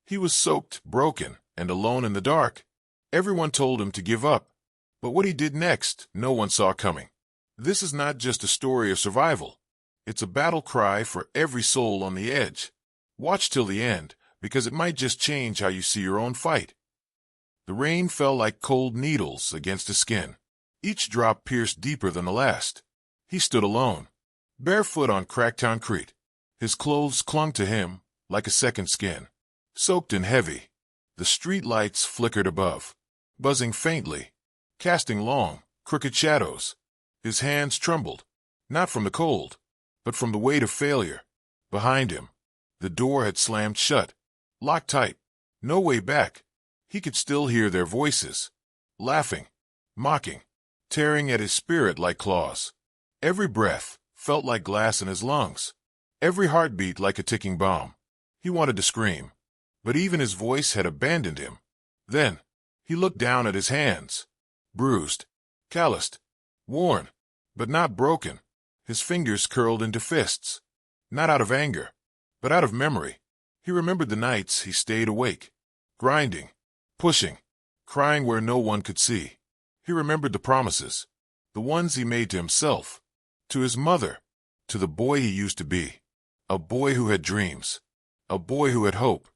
He was soaked, broken, and alone in the dark. Everyone told him to give up. But what he did next, no one saw coming. This is not just a story of survival. It's a battle cry for every soul on the edge. Watch till the end, because it might just change how you see your own fight. The rain fell like cold needles against his skin. Each drop pierced deeper than the last. He stood alone, barefoot on cracked concrete. His clothes clung to him like a second skin, soaked and heavy. The street lights flickered above, buzzing faintly, casting long, crooked shadows. His hands trembled, not from the cold, but from the weight of failure. Behind him, the door had slammed shut, locked tight, no way back. He could still hear their voices, laughing, mocking, tearing at his spirit like claws. Every breath felt like glass in his lungs, every heartbeat like a ticking bomb. He wanted to scream, but even his voice had abandoned him. Then, he looked down at his hands, bruised, calloused, worn, but not broken. His fingers curled into fists, not out of anger, but out of memory. He remembered the nights he stayed awake, grinding, pushing, crying where no one could see. He remembered the promises, the ones he made to himself, to his mother, to the boy he used to be, a boy who had dreams, a boy who had hope,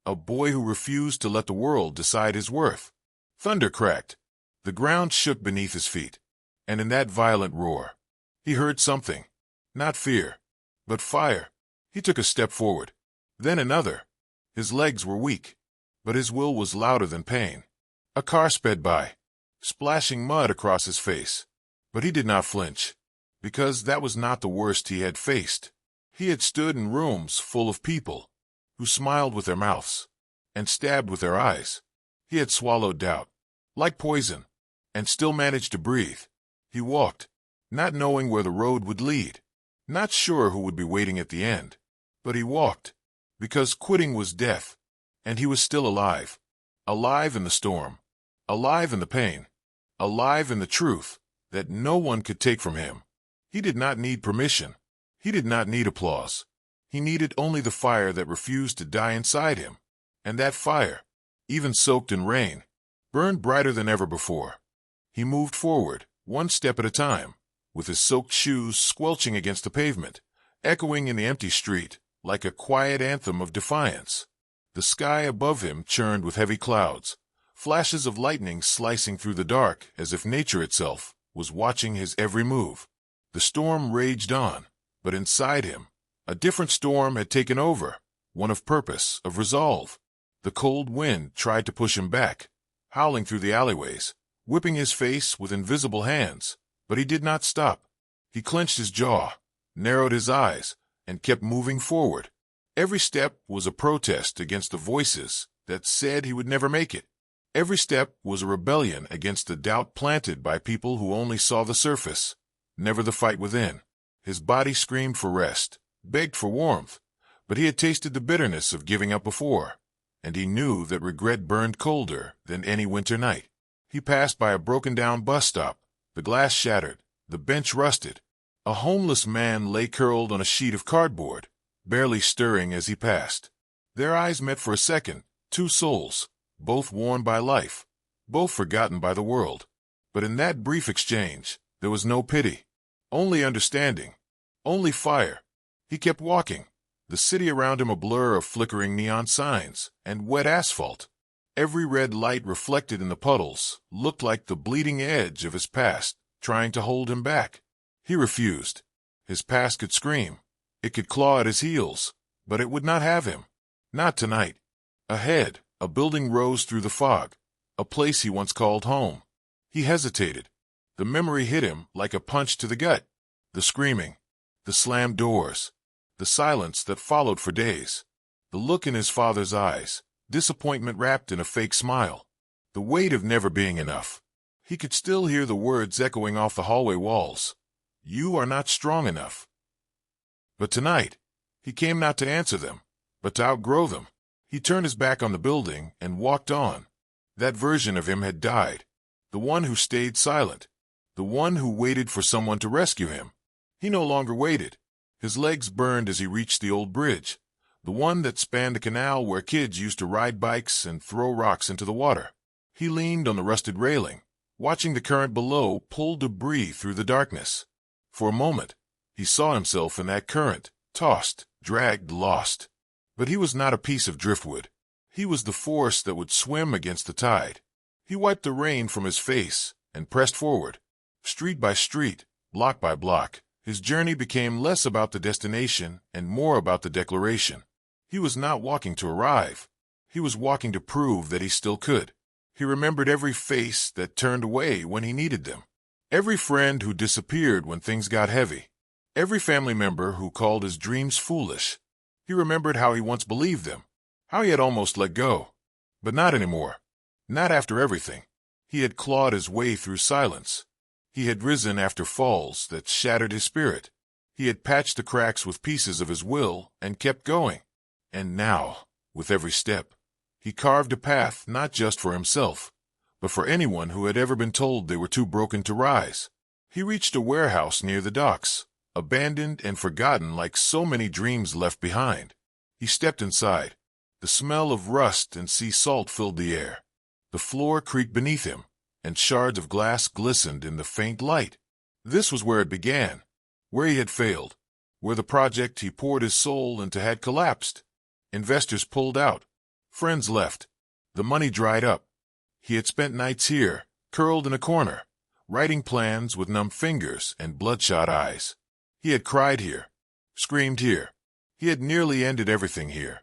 a boy who refused to let the world decide his worth. Thunder cracked. The ground shook beneath his feet, and in that violent roar, he heard something, not fear, but fire. He took a step forward, then another. His legs were weak, but his will was louder than pain. A car sped by, splashing mud across his face, but he did not flinch, because that was not the worst he had faced. He had stood in rooms full of people who smiled with their mouths and stabbed with their eyes. He had swallowed doubt, like poison, and still managed to breathe. He walked, not knowing where the road would lead, not sure who would be waiting at the end. But he walked, because quitting was death, and he was still alive. Alive in the storm, alive in the pain, alive in the truth that no one could take from him. He did not need permission. He did not need applause. He needed only the fire that refused to die inside him. And that fire, even soaked in rain, burned brighter than ever before. He moved forward, one step at a time, with his soaked shoes squelching against the pavement, echoing in the empty street like a quiet anthem of defiance. The sky above him churned with heavy clouds, flashes of lightning slicing through the dark as if nature itself was watching his every move. The storm raged on, but inside him, a different storm had taken over, one of purpose, of resolve. The cold wind tried to push him back, howling through the alleyways, whipping his face with invisible hands, but he did not stop. He clenched his jaw, narrowed his eyes, and kept moving forward. Every step was a protest against the voices that said he would never make it. Every step was a rebellion against the doubt planted by people who only saw the surface, never the fight within. His body screamed for rest, begged for warmth, but he had tasted the bitterness of giving up before, and he knew that regret burned colder than any winter night. He passed by a broken-down bus stop, the glass shattered, the bench rusted. A homeless man lay curled on a sheet of cardboard, barely stirring as he passed. Their eyes met for a second, two souls, both worn by life, both forgotten by the world. But in that brief exchange, there was no pity, only understanding, only fire. He kept walking, the city around him a blur of flickering neon signs and wet asphalt. Every red light reflected in the puddles looked like the bleeding edge of his past, trying to hold him back. He refused. His past could scream. It could claw at his heels, but it would not have him. Not tonight. Ahead, a building rose through the fog, a place he once called home. He hesitated. The memory hit him like a punch to the gut. The screaming, the slammed doors, the silence that followed for days, the look in his father's eyes, disappointment wrapped in a fake smile, the weight of never being enough. He could still hear the words echoing off the hallway walls. You are not strong enough. But tonight, he came not to answer them, but to outgrow them. He turned his back on the building and walked on. That version of him had died, the one who stayed silent, the one who waited for someone to rescue him. He no longer waited. His legs burned as he reached the old bridge, the one that spanned the canal where kids used to ride bikes and throw rocks into the water. He leaned on the rusted railing, watching the current below pull debris through the darkness. For a moment, he saw himself in that current, tossed, dragged, lost. But he was not a piece of driftwood. He was the force that would swim against the tide. He wiped the rain from his face and pressed forward. Street by street, block by block, his journey became less about the destination and more about the declaration. He was not walking to arrive. He was walking to prove that he still could. He remembered every face that turned away when he needed them. Every friend who disappeared when things got heavy. Every family member who called his dreams foolish. He remembered how he once believed them, how he had almost let go. But not anymore. Not after everything. He had clawed his way through silence. He had risen after falls that shattered his spirit. He had patched the cracks with pieces of his will and kept going. And now, with every step, he carved a path not just for himself, but for anyone who had ever been told they were too broken to rise. He reached a warehouse near the docks, abandoned and forgotten like so many dreams left behind. He stepped inside. The smell of rust and sea salt filled the air. The floor creaked beneath him, and shards of glass glistened in the faint light. This was where it began, where he had failed, where the project he poured his soul into had collapsed. Investors pulled out. Friends left. The money dried up. He had spent nights here, curled in a corner, writing plans with numb fingers and bloodshot eyes. He had cried here, screamed here. He had nearly ended everything here.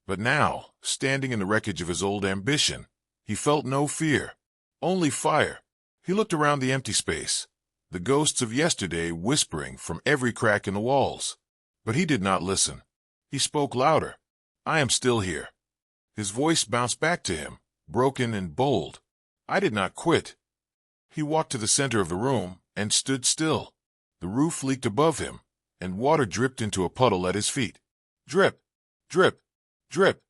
But now, standing in the wreckage of his old ambition, he felt no fear, only fire. He looked around the empty space, the ghosts of yesterday whispering from every crack in the walls. But he did not listen. He spoke louder. "I am still here." His voice bounced back to him, broken and bold. "I did not quit." He walked to the center of the room and stood still. The roof leaked above him, and water dripped into a puddle at his feet. Drip, drip, drip.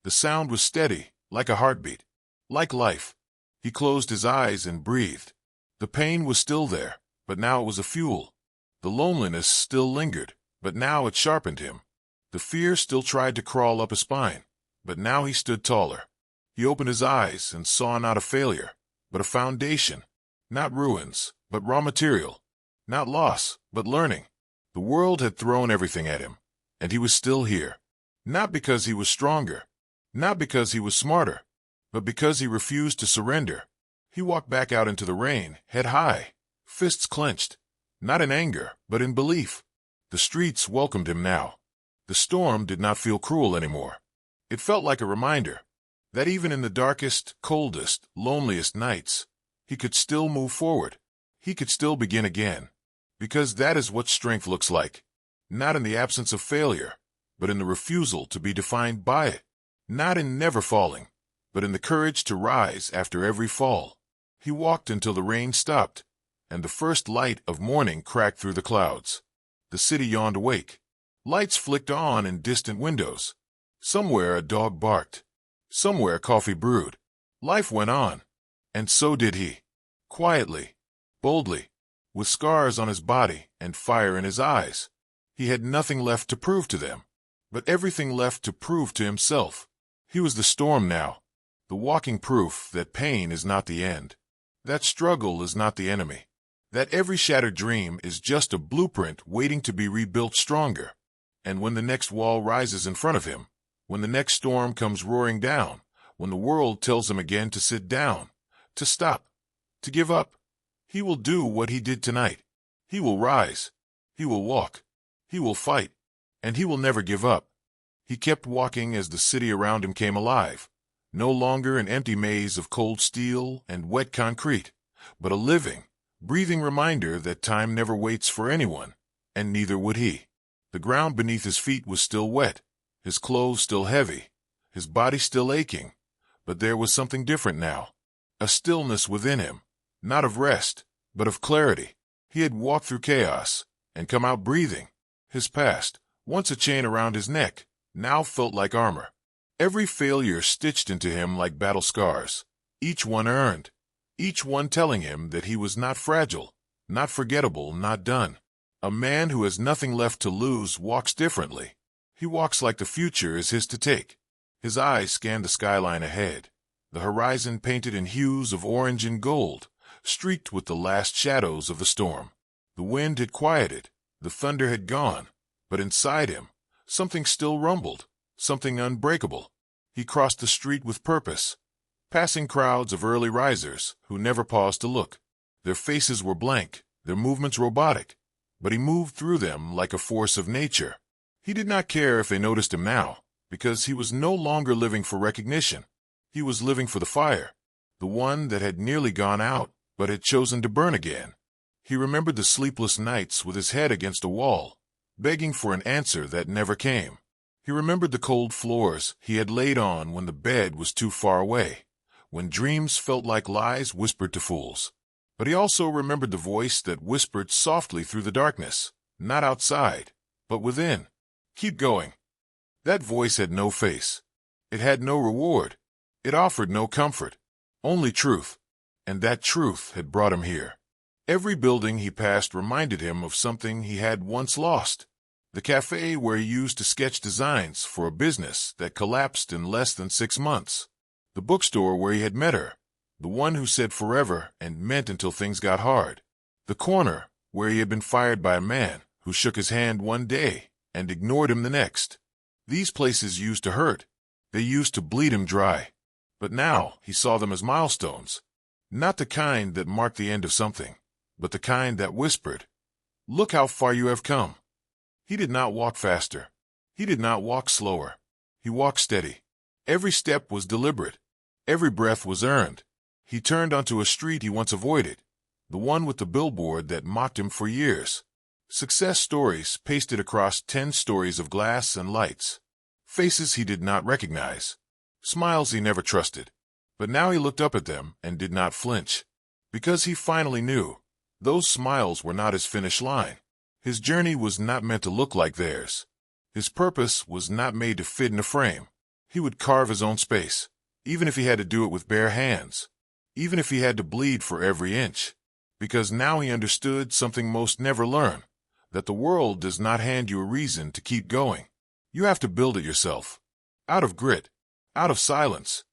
The sound was steady, like a heartbeat, like life. He closed his eyes and breathed. The pain was still there, but now it was a fuel. The loneliness still lingered, but now it sharpened him. The fear still tried to crawl up his spine, but now he stood taller. He opened his eyes and saw not a failure, but a foundation. Not ruins, but raw material. Not loss, but learning. The world had thrown everything at him, and he was still here. Not because he was stronger, not because he was smarter, but because he refused to surrender. He walked back out into the rain, head high, fists clenched, not in anger, but in belief. The streets welcomed him now. The storm did not feel cruel anymore. It felt like a reminder that even in the darkest, coldest, loneliest nights, he could still move forward. He could still begin again. Because that is what strength looks like. Not in the absence of failure, but in the refusal to be defined by it. Not in never falling, but in the courage to rise after every fall. He walked until the rain stopped, and the first light of morning cracked through the clouds. The city yawned awake. Lights flicked on in distant windows. Somewhere a dog barked. Somewhere coffee brewed. Life went on. And so did he. Quietly, boldly, with scars on his body and fire in his eyes. He had nothing left to prove to them, but everything left to prove to himself. He was the storm now, the walking proof that pain is not the end, that struggle is not the enemy, that every shattered dream is just a blueprint waiting to be rebuilt stronger. And when the next wall rises in front of him, when the next storm comes roaring down, when the world tells him again to sit down, to stop, to give up, he will do what he did tonight. He will rise. He will walk. He will fight. And he will never give up. He kept walking as the city around him came alive, no longer an empty maze of cold steel and wet concrete, but a living, breathing reminder that time never waits for anyone, and neither would he. The ground beneath his feet was still wet, his clothes still heavy, his body still aching, but there was something different now. A stillness within him, not of rest, but of clarity. He had walked through chaos and come out breathing. His past, once a chain around his neck, now felt like armor. Every failure stitched into him like battle scars, each one earned, each one telling him that he was not fragile, not forgettable, not done. A man who has nothing left to lose walks differently. He walks like the future is his to take. His eyes scan the skyline ahead, the horizon painted in hues of orange and gold, streaked with the last shadows of the storm. The wind had quieted, the thunder had gone, but inside him, something still rumbled, something unbreakable. He crossed the street with purpose, passing crowds of early risers who never paused to look. Their faces were blank, their movements robotic, but he moved through them like a force of nature. He did not care if they noticed him now, because he was no longer living for recognition. He was living for the fire, the one that had nearly gone out, but had chosen to burn again. He remembered the sleepless nights with his head against a wall, begging for an answer that never came. He remembered the cold floors he had laid on when the bed was too far away, when dreams felt like lies whispered to fools. But he also remembered the voice that whispered softly through the darkness, not outside, but within. Keep going. That voice had no face. It had no reward. It offered no comfort, only truth. And that truth had brought him here. Every building he passed reminded him of something he had once lost. The cafe where he used to sketch designs for a business that collapsed in less than 6 months. The bookstore where he had met her, the one who said forever and meant until things got hard. The corner where he had been fired by a man who shook his hand one day and ignored him the next. These places used to hurt. They used to bleed him dry. But now he saw them as milestones. Not the kind that marked the end of something, but the kind that whispered, "Look how far you have come." He did not walk faster. He did not walk slower. He walked steady. Every step was deliberate. Every breath was earned. He turned onto a street he once avoided, the one with the billboard that mocked him for years. Success stories pasted across 10 stories of glass and lights. Faces he did not recognize. Smiles he never trusted. But now he looked up at them and did not flinch. Because he finally knew, those smiles were not his finish line. His journey was not meant to look like theirs. His purpose was not made to fit in a frame. He would carve his own space, even if he had to do it with bare hands, even if he had to bleed for every inch. Because now he understood something most never learn, that the world does not hand you a reason to keep going. You have to build it yourself. Out of grit, out of silence,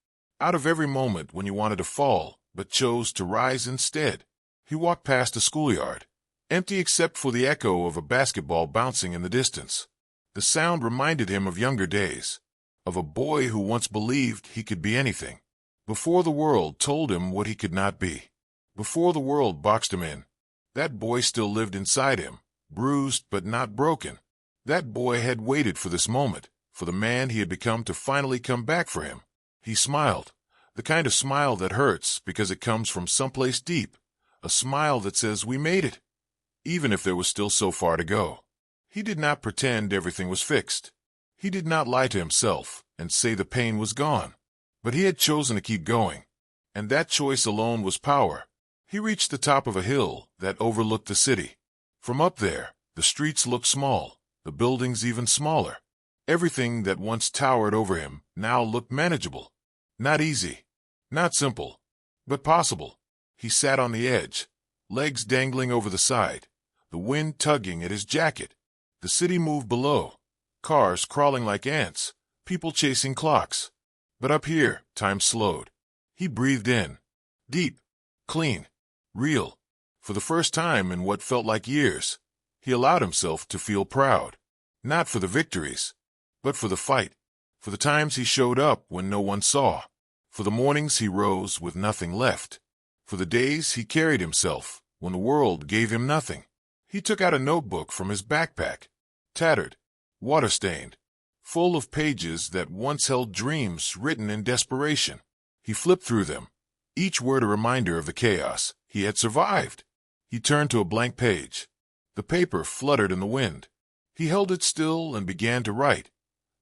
out of every moment when you wanted to fall, but chose to rise instead. He walked past a schoolyard, empty except for the echo of a basketball bouncing in the distance. The sound reminded him of younger days, of a boy who once believed he could be anything, before the world told him what he could not be, before the world boxed him in. That boy still lived inside him, bruised but not broken. That boy had waited for this moment, for the man he had become to finally come back for him. He smiled, the kind of smile that hurts because it comes from someplace deep, a smile that says, "We made it," even if there was still so far to go. He did not pretend everything was fixed. He did not lie to himself and say the pain was gone. But he had chosen to keep going, and that choice alone was power. He reached the top of a hill that overlooked the city. From up there, the streets looked small, the buildings even smaller. Everything that once towered over him now looked manageable. Not easy, not simple, but possible. He sat on the edge, legs dangling over the side, the wind tugging at his jacket. The city moved below, cars crawling like ants, people chasing clocks. But up here, time slowed. He breathed in, deep, clean, real. For the first time in what felt like years, he allowed himself to feel proud. Not for the victories, but for the fight. For the times he showed up when no one saw. For the mornings he rose with nothing left. For the days he carried himself when the world gave him nothing. He took out a notebook from his backpack, tattered, water-stained, full of pages that once held dreams written in desperation. He flipped through them, each word a reminder of the chaos he had survived. He turned to a blank page. The paper fluttered in the wind. He held it still and began to write,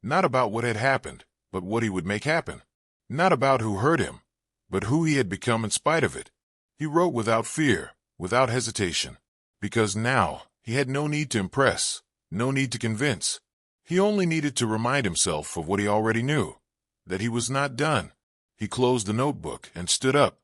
not about what had happened, but what he would make happen. Not about who hurt him, but who he had become in spite of it. He wrote without fear, without hesitation, because now he had no need to impress, no need to convince. He only needed to remind himself of what he already knew, that he was not done. He closed the notebook and stood up,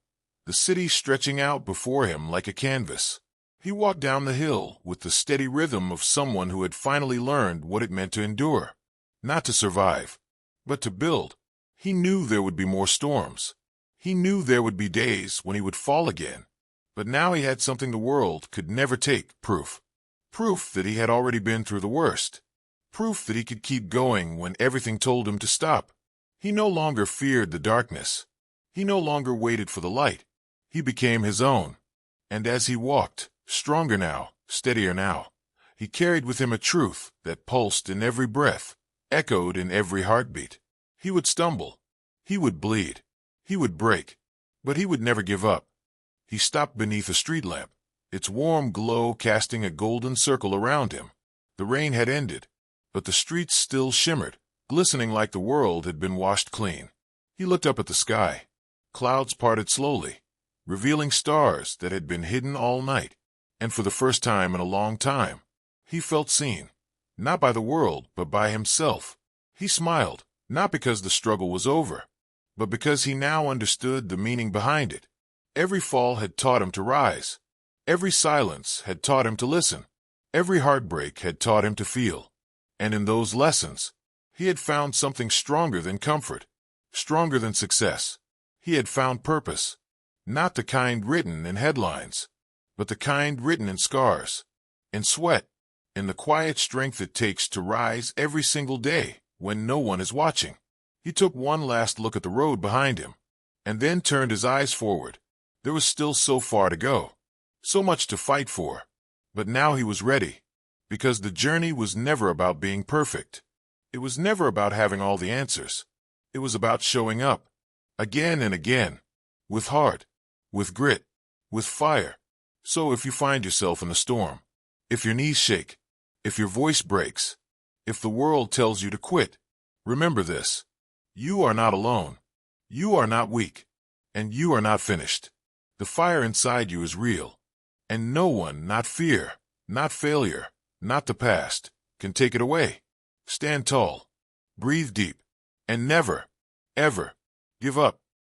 the city stretching out before him like a canvas. He walked down the hill with the steady rhythm of someone who had finally learned what it meant to endure. not to survive, but to build. He knew there would be more storms. He knew there would be days when he would fall again. But now he had something the world could never take, proof. Proof that he had already been through the worst. Proof that he could keep going when everything told him to stop. He no longer feared the darkness. He no longer waited for the light. He became his own. And as he walked, stronger now, steadier now, he carried with him a truth that pulsed in every breath, echoed in every heartbeat. He would stumble. He would bleed. He would break. But he would never give up. He stopped beneath a street lamp, its warm glow casting a golden circle around him. The rain had ended, but the streets still shimmered, glistening like the world had been washed clean. He looked up at the sky. Clouds parted slowly, revealing stars that had been hidden all night. And for the first time in a long time, he felt seen, not by the world, but by himself. He smiled, not because the struggle was over, but because he now understood the meaning behind it. Every fall had taught him to rise. Every silence had taught him to listen. Every heartbreak had taught him to feel. And in those lessons, he had found something stronger than comfort, stronger than success. He had found purpose, not the kind written in headlines, but the kind written in scars, in sweat, in the quiet strength it takes to rise every single day when no one is watching. He took one last look at the road behind him, and then turned his eyes forward. There was still so far to go, so much to fight for. But now he was ready, because the journey was never about being perfect. It was never about having all the answers. It was about showing up, again and again, with heart, with grit, with fire. So if you find yourself in a storm, if your knees shake, if your voice breaks, if the world tells you to quit, remember this: you are not alone. You are not weak, and you are not finished. The fire inside you is real, and no one, not fear, not failure, not the past, can take it away. Stand tall, breathe deep, and never, ever give up.